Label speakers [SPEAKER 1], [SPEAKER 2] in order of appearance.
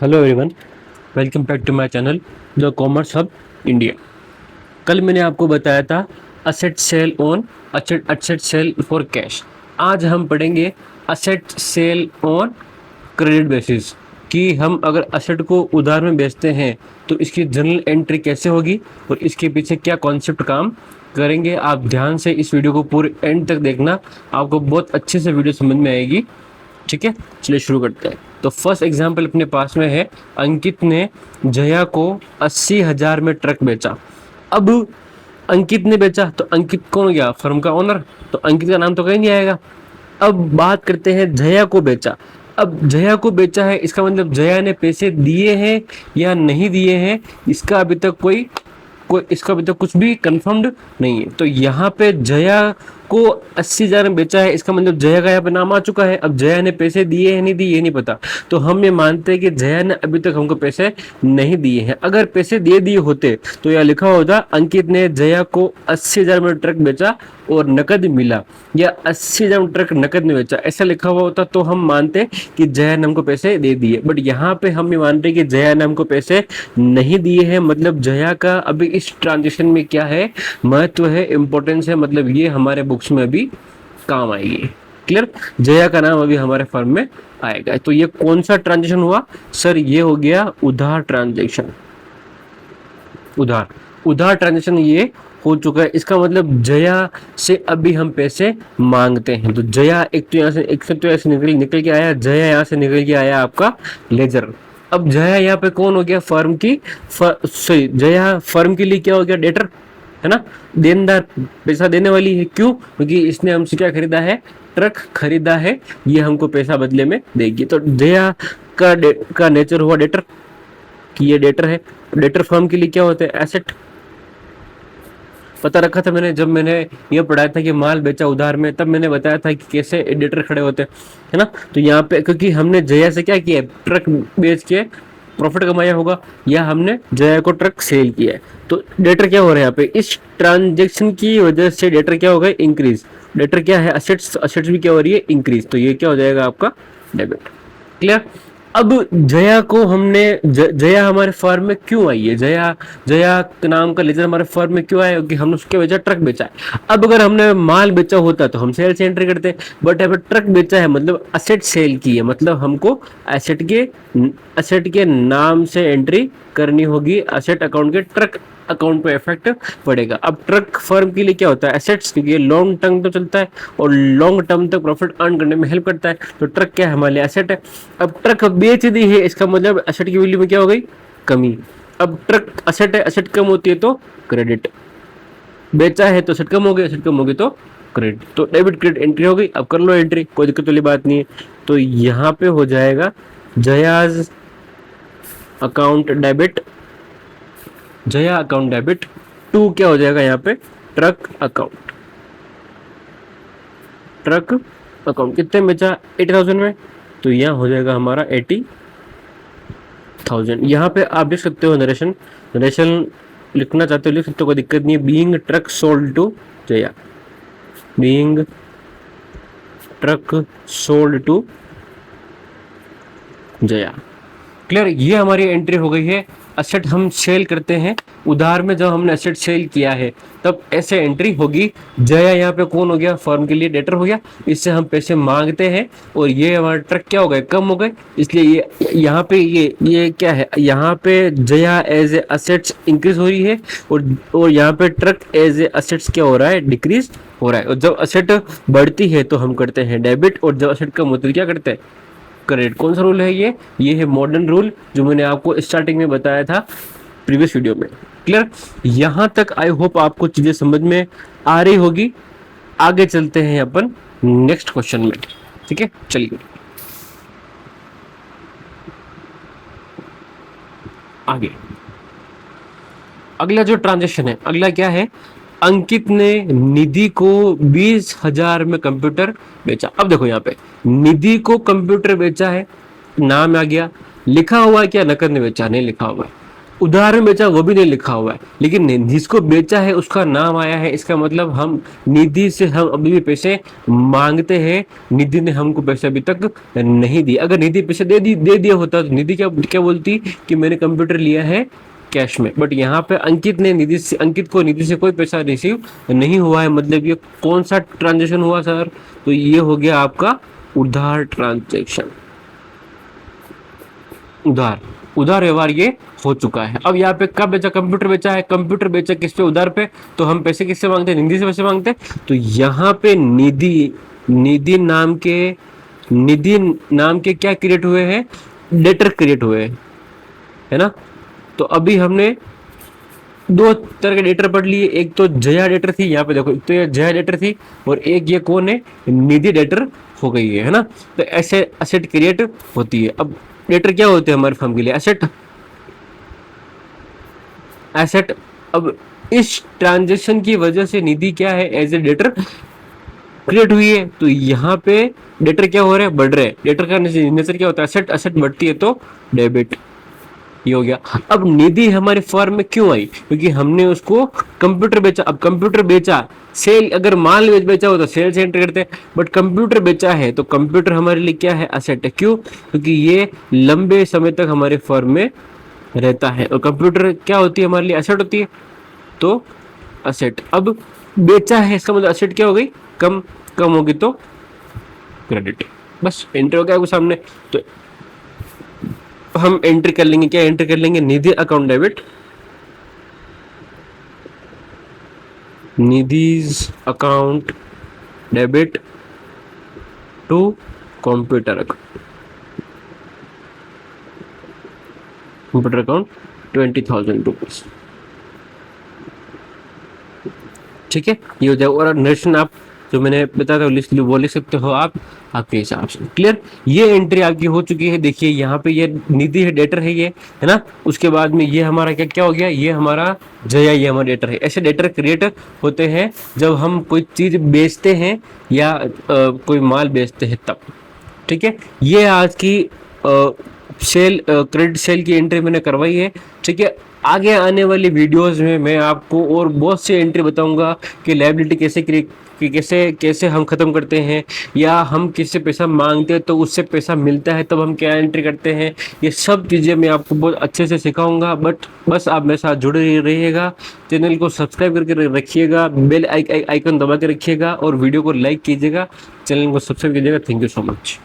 [SPEAKER 1] Hello everyone, welcome back to my channel the commerce hub India. कल मैंने आपको बताया था asset sale on asset sale for cash. आज हम पढ़ेंगे asset sale on credit basis कि हम अगर असेट को उधार में बेचते हैं तो इसकी जर्नल एंट्री कैसे होगी और इसके पीछे क्या कॉन्सेप्ट काम करेंगे। आप ध्यान से इस वीडियो को पूरे एंड तक देखना, आपको बहुत अच्छे से वीडियो समझ में आएगी। ठीक है, चलिए शुरू करते हैं। तो फर्स्ट एग्जांपल अपने पास में है, अंकित ने जया को 80,000 में ट्रक बेचा। अब अंकित ने बेचा तो अंकित कौन गया? फर्म का ओनर, तो अंकित का नाम तो कहीं नहीं आएगा। अब बात करते हैं जया को बेचा। अब जया को बेचा है, इसका मतलब जया ने पैसे दिए हैं या नहीं दिए हैं, इसका अभी तक कोई इसका अभी तक कुछ भी कंफर्म्ड नहीं है। तो यहाँ पे जया को 80,000 में बेचा है, इसका मतलब जया का यहाँ पे नाम आ चुका है। अब जया ने पैसे दिए हैं नहीं दिए, ये नहीं पता, तो हम ये मानते हैं कि जया ने अभी तक हमको पैसे नहीं दिए हैं। अगर पैसे दे दिए होते तो यह लिखा होता अंकित ने जया को 80,000 में ट्रक बेचा और नकद मिला, या 80,000 में ट्रक नकद में बेचा, ऐसा लिखा हुआ होता तो हम मानते कि जया ने हमको पैसे दे दिए। बट यहाँ पे हम ये मानते कि जया ने हमको पैसे नहीं दिए हैं, मतलब जया का अभी इस ट्रांजेक्शन में क्या है, महत्व है, इंपॉर्टेंस है, मतलब ये हमारे बुक्स में अभी काम आएगी। क्लियर? जया का नाम अभी हमारे फर्म में आएगा। तो ये कौन सा ट्रांजेक्शन हुआ सर? ये हो गया उधार ट्रांजेक्शन। उधार ट्रांजेक्शन ये हो चुका है। इसका मतलब जया से अभी हम पैसे मांगते हैं। तो जया एक तो यहाँ से निकल के आया, जया यहाँ से निकल के आया आपका लेजर। अब जया यहाँ पे कौन हो गया? फर्म की सॉरी, जया फर्म के लिए क्या हो गया? डेटर, है ना, देनदार, पैसा देने वाली है। क्यों? क्योंकि इसने हमसे क्या खरीदा है? ट्रक खरीदा है, ये हमको पैसा बदले में देगी। तो जया का नेचर हुआ डेटर, कि ये डेटर है। डेटर फर्म के लिए क्या होता है? एसेट। पता रखा था मैंने, जब मैंने ये पढ़ाया था कि माल बेचा उधार में, तब मैंने बताया था कि कैसे डेटर खड़े होते हैं, है ना। तो यहाँ पे क्योंकि हमने जया से क्या किया, ट्रक बेच के प्रॉफिट कमाया होगा, या हमने जया को ट्रक सेल किया है, तो डेटर क्या हो रहा है यहाँ पे? इस ट्रांजेक्शन की वजह से डेटर क्या हो गया? इंक्रीज। डेटर क्या है? असेट्स भी क्या हो रही है? इंक्रीज। तो ये क्या हो जाएगा? आपका डेबिट। क्लियर? अब जया को हमने जया हमारे फर्म में क्यों आई है? जया के नाम का लेजर हमारे फर्म में क्यों आया? क्योंकि हमने उसके वजह ट्रक बेचा है। अब अगर हमने माल बेचा होता तो हम सेल से एंट्री करते, बट यहाँ पे ट्रक बेचा है, मतलब असेट सेल की है, मतलब हमको असेट के नाम से एंट्री करनी होगी। असेट अकाउंट के ट्रक अकाउंट पे इफेक्ट पड़ेगा। अब ट्रक फर्म के लिए क्या होता है? एसेट्स, क्योंकि ये लॉन्ग टर्म तो चलता है और लॉन्ग टर्म तक प्रॉफिट अर्न करने में हेल्प करता है। तो ट्रक क्या है? हमारे लिए एसेट है। अब ट्रक बेच दी है, इसका मतलब एसेट की वैल्यू में क्या हो गई? कमी। अब ट्रक एसेट है, एसेट कम होती है तो क्रेडिट। बेचा है तो एसेट कम हो गई, एसेट कम हो गई तो क्रेडिट। तो डेबिट क्रेडिट एंट्री हो गई। अब कर लो एंट्री, कोई दिक्कत वाली बात नहीं है। तो यहाँ पे हो जाएगा Jaya's account debit, Jaya account debit to क्या हो जाएगा यहाँ पे? Truck account. ट्रक अकाउंट कितने बेचा? 80,000 में, तो यहाँ हो जाएगा हमारा 80,000। यहाँ पे आप देख सकते हो नरेशन लिखना चाहते हो लिख सकते हो, कोई दिक्कत नहीं है। Being truck sold to Jaya, being truck sold to Jaya. Clear? ये हमारी एंट्री हो गई है। असेट हम सेल करते हैं उधार में, जब हमने असेट सेल किया है तब ऐसे एंट्री होगी। जया यहाँ पे कौन हो गया? फर्म के लिए डेटर हो गया, इससे हम पैसे मांगते हैं और ये हमारे ट्रक क्या हो गए? कम हो गए। इसलिए ये यहाँ पे ये क्या है? यहाँ पे Jaya as a assets increase हो रही है और यहाँ पे ट्रक एज ए असेट्स क्या हो रहा है? डिक्रीज हो रहा है। और जब असेट बढ़ती है तो हम करते हैं डेबिट, और जब असेट कम होती है क्या करते हैं? क्रेडिट। कौन सा रूल है ये है मॉडर्न रूल, जो मैंने आपको स्टार्टिंग में बताया था प्रीवियस वीडियो में। क्लियर? यहां तक आई होप आपको चीजें समझ में आ रही होगी। आगे चलते हैं अपन नेक्स्ट क्वेश्चन में। ठीक है, चलिए आगे। अगला जो ट्रांजेक्शन है, अगला क्या है? अंकित ने निधि को 20,000 में कंप्यूटर बेचा। अब देखो यहाँ पे निधि को कंप्यूटर बेचा है, नाम आ गया, लिखा हुआ है क्या? नकद में बेचा? नहीं लिखा हुआ है। उधार में बेचा वो भी नहीं लिखा हुआ है, लेकिन जिसको बेचा है उसका नाम आया है। इसका मतलब हम निधि से हम अभी भी पैसे मांगते हैं, निधि ने हमको पैसे अभी तक नहीं दिए। अगर निधि पैसे दे दिया होता तो निधि क्या क्या बोलती कि मैंने कंप्यूटर लिया है कैश में। बट यहाँ पे अंकित को निधि से कोई पैसा रिसीव नहीं हुआ है। मतलब ये कौन सा ट्रांजेक्शन हुआ सर? तो ये हो गया आपका उधार ट्रांजेक्शन, उधार व्यवहार ये हो चुका है। अब यहाँ पे कब बेचा? कंप्यूटर बेचा है। कंप्यूटर बेचा किस पे? उधार पे। तो हम पैसे किससे मांगते हैं? निधि से पैसे मांगते हैं। तो यहाँ पे निधि नाम के क्या क्रिएट हुए हैं? डेटर क्रिएट हुए हैं, है ना। तो अभी हमने दो तरह के डेटर पढ़ लिए। एक तो जया डेटर थी, यहाँ पे देखो, एक तो ये जया डेटर थी और एक ये कौन है? निधि डेटर हो गई है ना। तो ऐसे एसेट क्रिएट होती है। अब डेटर क्या होते हैं हमारे फर्म के लिए? एसेट। अब इस ट्रांजेक्शन की वजह से निधि क्या है? एज ए डेटर क्रिएट हुई है। तो यहाँ पे डेटर क्या हो रहा है? बढ़ रहे हैं। डेटर का नेचर क्या होता है? एसेट बढ़ती है तो डेबिट, ये हो गया। अब निधि हमारे फर्म में क्यों आई? क्योंकि हमने उसको कंप्यूटर बेचा। अब कंप्यूटर बेचा, सेल, अगर माल बेचा हो तो सेल से एंटर करते हैं, बट कंप्यूटर बेचा है तो कंप्यूटर हमारे लिए क्या है? एसेट है। क्यों? क्योंकि ये लंबे समय तक हमारे फर्म में रहता है और कंप्यूटर क्या होती है? हमारे लिए एसेट होती है। तो एसेट अब बेचा है, इसका मतलब एसेट क्या हो गई? कम होगी तो क्रेडिट। बस एंटर हो गया आपके सामने। तो हम एंट्री कर लेंगे, क्या एंट्री कर लेंगे? Nidhi account debit, Nidhi's account debit to computer account 20,000 rupees. ठीक है, ये हो जाएगा। और नरेशन आप जो मैंने बताया था लिस्ट वो लिख सकते हो आप आपके हिसाब से। क्लियर? ये एंट्री आपकी हो चुकी है। देखिए यहाँ पे ये निधि है, डेटर है ये, है ना। उसके बाद में ये हमारा क्या हो गया? ये हमारा जया, ये हमारा डेटर है। ऐसे डेटर क्रिएट होते हैं जब हम कोई चीज बेचते हैं या कोई माल बेचते हैं तब। ठीक है, ये आज की क्रेडिट सेल की एंट्री मैंने करवाई है। ठीक है, आगे आने वाली वीडियोस में मैं आपको और बहुत से एंट्री बताऊंगा कि लायबिलिटी कैसे हम खत्म करते हैं, या हम किससे पैसा मांगते हैं तो उससे पैसा मिलता है तब हम क्या एंट्री करते हैं। ये सब चीज़ें मैं आपको बहुत अच्छे से सिखाऊंगा। बट बस आप मेरे साथ जुड़े रहिएगा, चैनल को सब्सक्राइब करके रखिएगा, बेल आइकन दबा के रखिएगा और वीडियो को लाइक कीजिएगा, चैनल को सब्सक्राइब कीजिएगा। Thank you so much.